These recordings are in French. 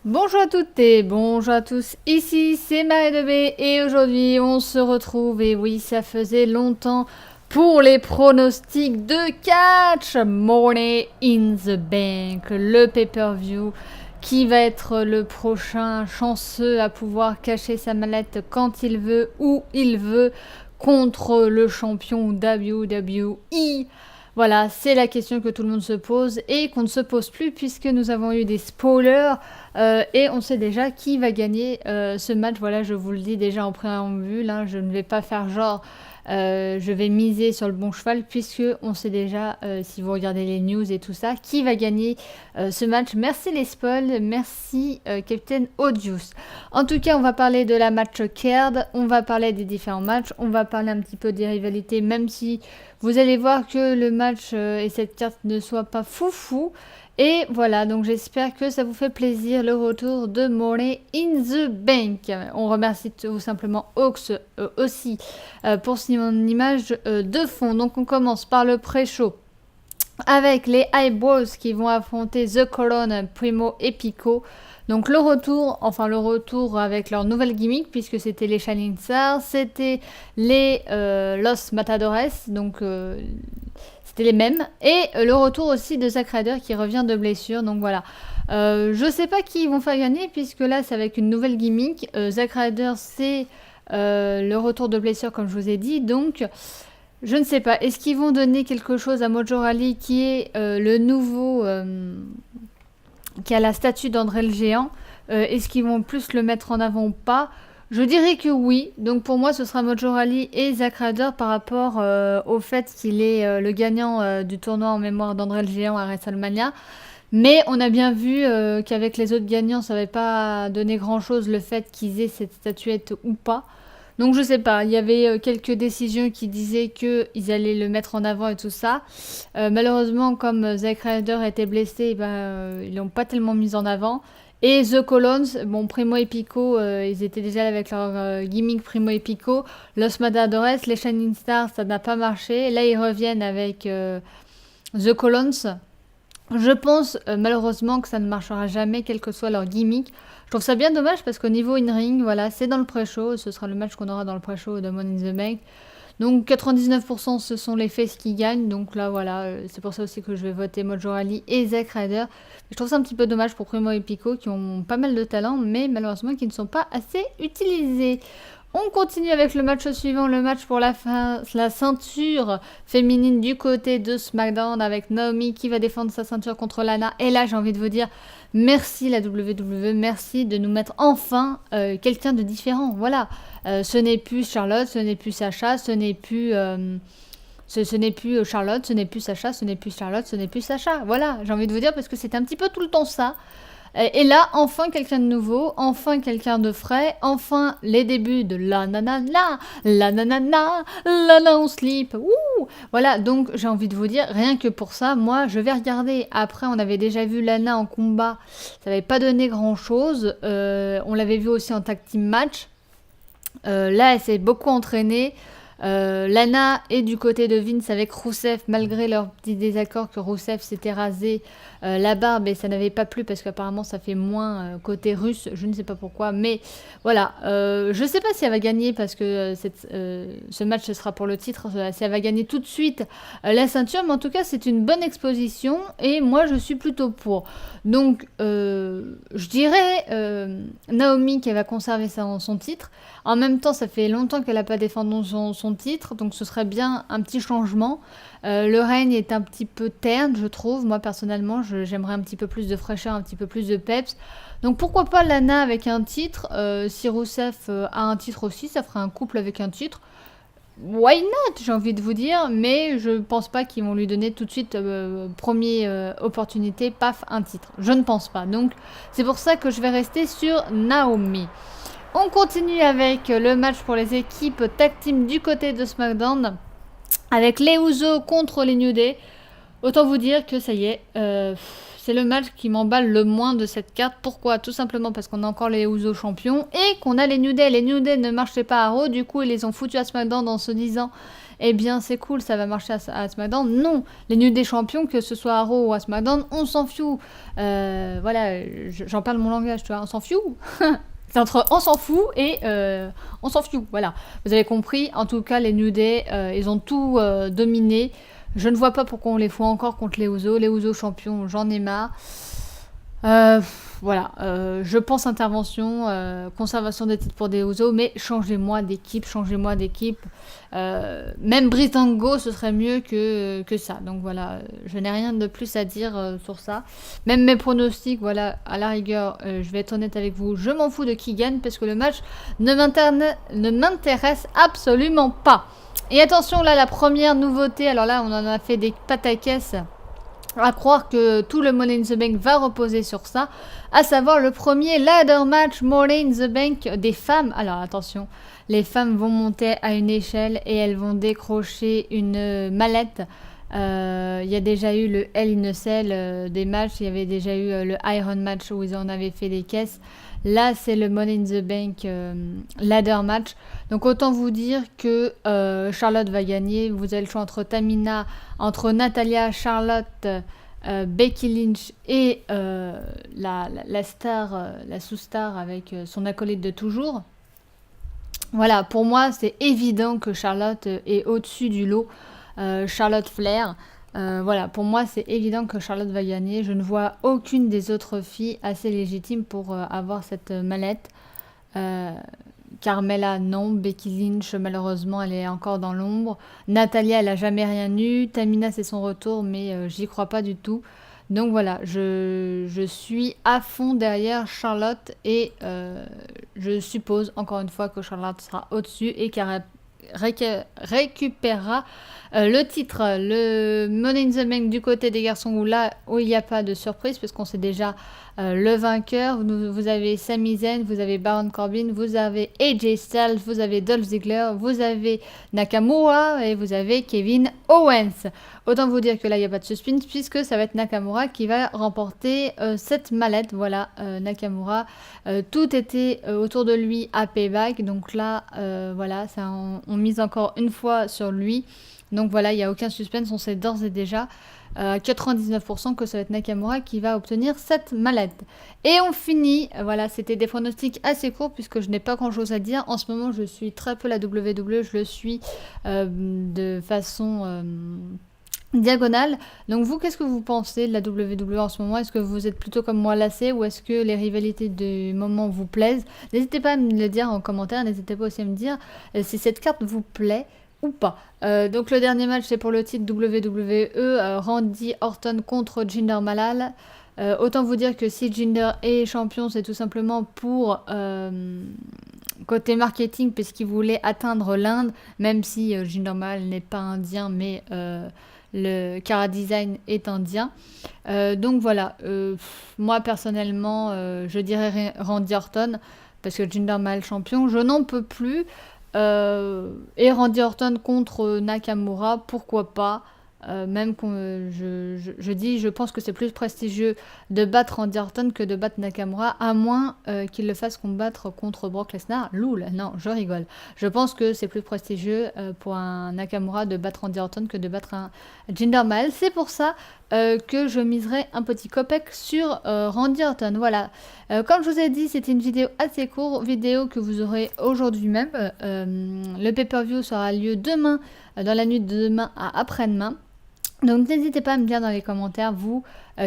Bonjour à toutes et bonjour à tous, ici c'est Marie de B et aujourd'hui on se retrouve et oui ça faisait longtemps pour les pronostics de catch. Money in the Bank, le pay-per-view qui va être le prochain chanceux à pouvoir cacher sa mallette quand il veut, où il veut, contre le champion WWE. Voilà, c'est la question que tout le monde se pose et qu'on ne se pose plus puisque nous avons eu des spoilers et on sait déjà qui va gagner ce match. Voilà, je vous le dis déjà en préambule, hein, je ne vais pas faire genre je vais miser sur le bon cheval puisque on sait déjà, si vous regardez les news et tout ça, qui va gagner ce match. Merci les spoils, merci Captain Odious. En tout cas, on va parler de la match card, on va parler des différents matchs, on va parler un petit peu des rivalités, même si vous allez voir que le match et cette carte ne soient pas foufou. Et voilà, donc j'espère que ça vous fait plaisir le retour de Money in the Bank. On remercie tout simplement Ox aussi pour son image de fond. Donc on commence par le pré-show avec les Eyeballs qui vont affronter The Colonne, Primo et Pico. Donc le retour avec leur nouvelle gimmick, puisque c'était les Shining Stars, c'était les Los Matadores, donc c'était les mêmes. Et le retour aussi de Zack Ryder qui revient de blessure, donc voilà. Je sais pas qui ils vont faire gagner, puisque là c'est avec une nouvelle gimmick. Zack Ryder c'est le retour de blessure comme je vous ai dit, donc... Je ne sais pas. Est-ce qu'ils vont donner quelque chose à Mojo Rawley qui est le nouveau qui a la statue d'André le Géant? Est-ce qu'ils vont plus le mettre en avant ou pas? Je dirais que oui. Donc pour moi, ce sera Mojo Rawley et Zack Ryder par rapport au fait qu'il est le gagnant du tournoi en mémoire d'André le Géant à WrestleMania. Mais on a bien vu qu'avec les autres gagnants, ça n'avait pas donné grand-chose le fait qu'ils aient cette statuette ou pas. Donc je sais pas, il y avait quelques décisions qui disaient qu'ils allaient le mettre en avant et tout ça. Malheureusement, comme Zack Ryder était blessé, ils l'ont pas tellement mis en avant. Et The Colons, bon, Primo et Pico, ils étaient déjà là avec leur gimmick Primo et Pico. Los Matadores, les Shining Stars, ça n'a pas marché. Là, ils reviennent avec The Colons. Je pense malheureusement que ça ne marchera jamais, quel que soit leur gimmick. Je trouve ça bien dommage parce qu'au niveau in-ring, voilà, c'est dans le pré-show. Ce sera le match qu'on aura dans le pré-show de Money in the Bank. Donc 99% ce sont les faces qui gagnent. Donc là voilà, c'est pour ça aussi que je vais voter Mojo Rawley et Zack Ryder. Je trouve ça un petit peu dommage pour Primo et Pico qui ont pas mal de talent mais malheureusement qui ne sont pas assez utilisés. On continue avec le match suivant, le match pour la ceinture féminine du côté de SmackDown avec Naomi qui va défendre sa ceinture contre Lana. Et là, j'ai envie de vous dire, merci la WWE, merci de nous mettre enfin quelqu'un de différent. Voilà, ce n'est plus Charlotte, ce n'est plus Sacha, ce n'est plus... ce n'est plus Charlotte, ce n'est plus Sacha, ce n'est plus Charlotte, ce n'est plus Sacha. Voilà, j'ai envie de vous dire parce que c'était un petit peu tout le temps ça. Et là, enfin quelqu'un de nouveau, enfin quelqu'un de frais, enfin les débuts de la nanana, la nanana, la la on sleep. Ouh, voilà, donc j'ai envie de vous dire, rien que pour ça, moi je vais regarder. Après, on avait déjà vu Lana en combat, ça n'avait pas donné grand chose. On l'avait vu aussi en tag team match. Là, elle s'est beaucoup entraînée. Lana est du côté de Vince avec Rousseff, malgré leur petit désaccord que Rousseff s'était rasé la barbe et ça n'avait pas plu parce qu'apparemment ça fait moins côté russe, je ne sais pas pourquoi, mais voilà, je ne sais pas si elle va gagner parce que ce match ce sera pour le titre, si elle va gagner tout de suite la ceinture, mais en tout cas c'est une bonne exposition et moi je suis plutôt pour. Donc je dirais Naomi qu'elle va conserver son titre. En même temps, ça fait longtemps qu'elle n'a pas défendu son titre, donc ce serait bien un petit changement. Le règne est un petit peu terne, je trouve. Moi, personnellement, j'aimerais un petit peu plus de fraîcheur, un petit peu plus de peps. Donc pourquoi pas Lana avec un titre. Si Rousseff a un titre aussi, ça ferait un couple avec un titre. Why not, j'ai envie de vous dire, mais je pense pas qu'ils vont lui donner tout de suite première opportunité, paf, un titre. Je ne pense pas. Donc c'est pour ça que je vais rester sur Naomi. On continue avec le match pour les équipes tag team du côté de SmackDown avec les Usos contre les New Day. Autant vous dire que ça y est, c'est le match qui m'emballe le moins de cette carte. Pourquoi? Tout simplement parce qu'on a encore les Usos champions et qu'on a les New Day. Les New Day ne marchaient pas à Raw, du coup ils les ont foutus à SmackDown en se disant eh bien c'est cool, ça va marcher à SmackDown. Non, les nuls des champions, que ce soit à Raw ou à SmackDown, on s'en fout. Voilà, j'en parle mon langage, tu vois, on s'en fout. C'est entre on s'en fout et on s'en fout, voilà. Vous avez compris, en tout cas les New Day, ils ont tout dominé. Je ne vois pas pourquoi on les fout encore contre les Usos. Les Usos champions, j'en ai marre. Voilà, je pense intervention, conservation des titres pour des Usos, mais changez-moi d'équipe. Même Breezango, ce serait mieux que ça. Donc voilà, je n'ai rien de plus à dire sur ça. Même mes pronostics, voilà, à la rigueur, je vais être honnête avec vous, je m'en fous de qui gagne parce que le match ne m'intéresse absolument pas. Et attention, là, la première nouveauté, alors là, on en a fait des pataquès. À croire que tout le Money in the Bank va reposer sur ça, à savoir le premier ladder match Money in the Bank des femmes. Alors attention, les femmes vont monter à une échelle et elles vont décrocher une mallette. Il y a déjà eu le Hell in a Cell des matchs, il y avait déjà eu le Iron Match où ils en avaient fait des caisses. Là, c'est le Money in the Bank ladder match. Donc, autant vous dire que Charlotte va gagner. Vous avez le choix entre Natalia, Charlotte, Becky Lynch et la star, la sous-star avec son acolyte de toujours. Voilà, pour moi, c'est évident que Charlotte est au-dessus du lot. Charlotte Flair. Voilà, pour moi, c'est évident que Charlotte va gagner. Je ne vois aucune des autres filles assez légitimes pour avoir cette mallette. Carmella, non. Becky Lynch, malheureusement, elle est encore dans l'ombre. Natalia, elle n'a jamais rien eu. Tamina, c'est son retour, mais j'y crois pas du tout. Donc voilà, je suis à fond derrière Charlotte et je suppose, encore une fois, que Charlotte sera au-dessus et qu'elle récupérera le titre, le Money in the Bank du côté des garçons où il n'y a pas de surprise parce qu'on sait déjà le vainqueur. Vous avez Sami Zayn, vous avez Baron Corbin, vous avez AJ Styles, vous avez Dolph Ziggler, vous avez Nakamura et vous avez Kevin Owens. Autant vous dire que là il n'y a pas de suspense puisque ça va être Nakamura qui va remporter cette mallette. Voilà, Nakamura, tout était autour de lui à Payback, donc là voilà, ça, on mise encore une fois sur lui. Donc voilà, il n'y a aucun suspense, on sait d'ores et déjà 99% que ça va être Nakamura qui va obtenir cette mallette. Et on finit, voilà, c'était des pronostics assez courts puisque je n'ai pas grand chose à dire. En ce moment, je suis très peu la WWE, je le suis de façon diagonale. Donc vous, qu'est-ce que vous pensez de la WWE en ce moment? Est-ce que vous êtes plutôt comme moi lassé ou est-ce que les rivalités du moment vous plaisent? N'hésitez pas à me le dire en commentaire, n'hésitez pas aussi à me dire si cette carte vous plaît ou pas. Donc le dernier match c'est pour le titre WWE, Randy Orton contre Jinder Mahal. Autant vous dire que si Jinder est champion, c'est tout simplement pour côté marketing puisqu'il voulait atteindre l'Inde, même si Jinder Mahal n'est pas indien mais le Cara Design est indien. Donc voilà, moi personnellement je dirais Randy Orton parce que Jinder Mahal champion, je n'en peux plus. Et Randy Orton contre Nakamura, pourquoi pas, même qu'on, je pense que c'est plus prestigieux de battre Randy Orton que de battre Nakamura, à moins qu'il le fasse combattre contre Brock Lesnar. Loul, non, je rigole. Je pense que c'est plus prestigieux pour un Nakamura de battre Randy Orton que de battre un Jinder Mahal. C'est pour ça que je miserai un petit copec sur Randy Orton. Voilà. Comme je vous ai dit, c'était une vidéo assez courte, vidéo que vous aurez aujourd'hui même. Le pay-per-view sera lieu demain, dans la nuit de demain à après-demain. Donc n'hésitez pas à me dire dans les commentaires, vous,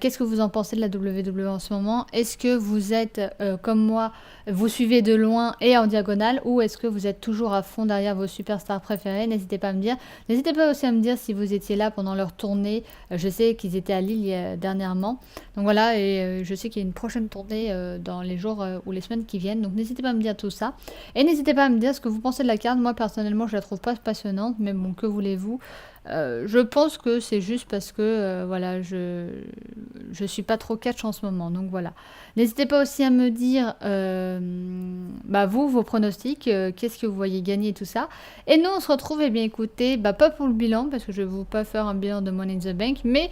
qu'est-ce que vous en pensez de la WWE en ce moment? Est-ce que vous êtes, comme moi, vous suivez de loin et en diagonale, ou est-ce que vous êtes toujours à fond derrière vos superstars préférés? N'hésitez pas à me dire. N'hésitez pas aussi à me dire si vous étiez là pendant leur tournée. Je sais qu'ils étaient à Lille dernièrement. Donc voilà, et je sais qu'il y a une prochaine tournée dans les jours ou les semaines qui viennent. Donc n'hésitez pas à me dire tout ça. Et n'hésitez pas à me dire ce que vous pensez de la carte. Moi, personnellement, je la trouve pas passionnante, mais bon, que voulez-vous? Je pense que c'est juste parce que voilà, je suis pas trop catch en ce moment, donc voilà. N'hésitez pas aussi à me dire bah vous, vos pronostics, qu'est-ce que vous voyez gagner et tout ça. Et nous, on se retrouve, eh bien écoutez, bah pas pour le bilan, parce que je vais vous pas faire un bilan de Money in the Bank, mais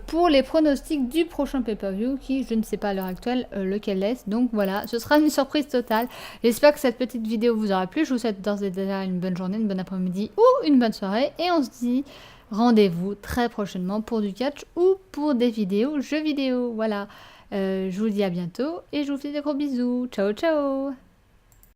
pour les pronostics du prochain pay-per-view, qui je ne sais pas à l'heure actuelle lequel est. Donc voilà, ce sera une surprise totale. J'espère que cette petite vidéo vous aura plu. Je vous souhaite d'ores et déjà une bonne journée, une bonne après-midi ou une bonne soirée. Et on se dit rendez-vous très prochainement pour du catch ou pour des vidéos jeux vidéo. Voilà, je vous dis à bientôt et je vous fais des gros bisous. Ciao, ciao!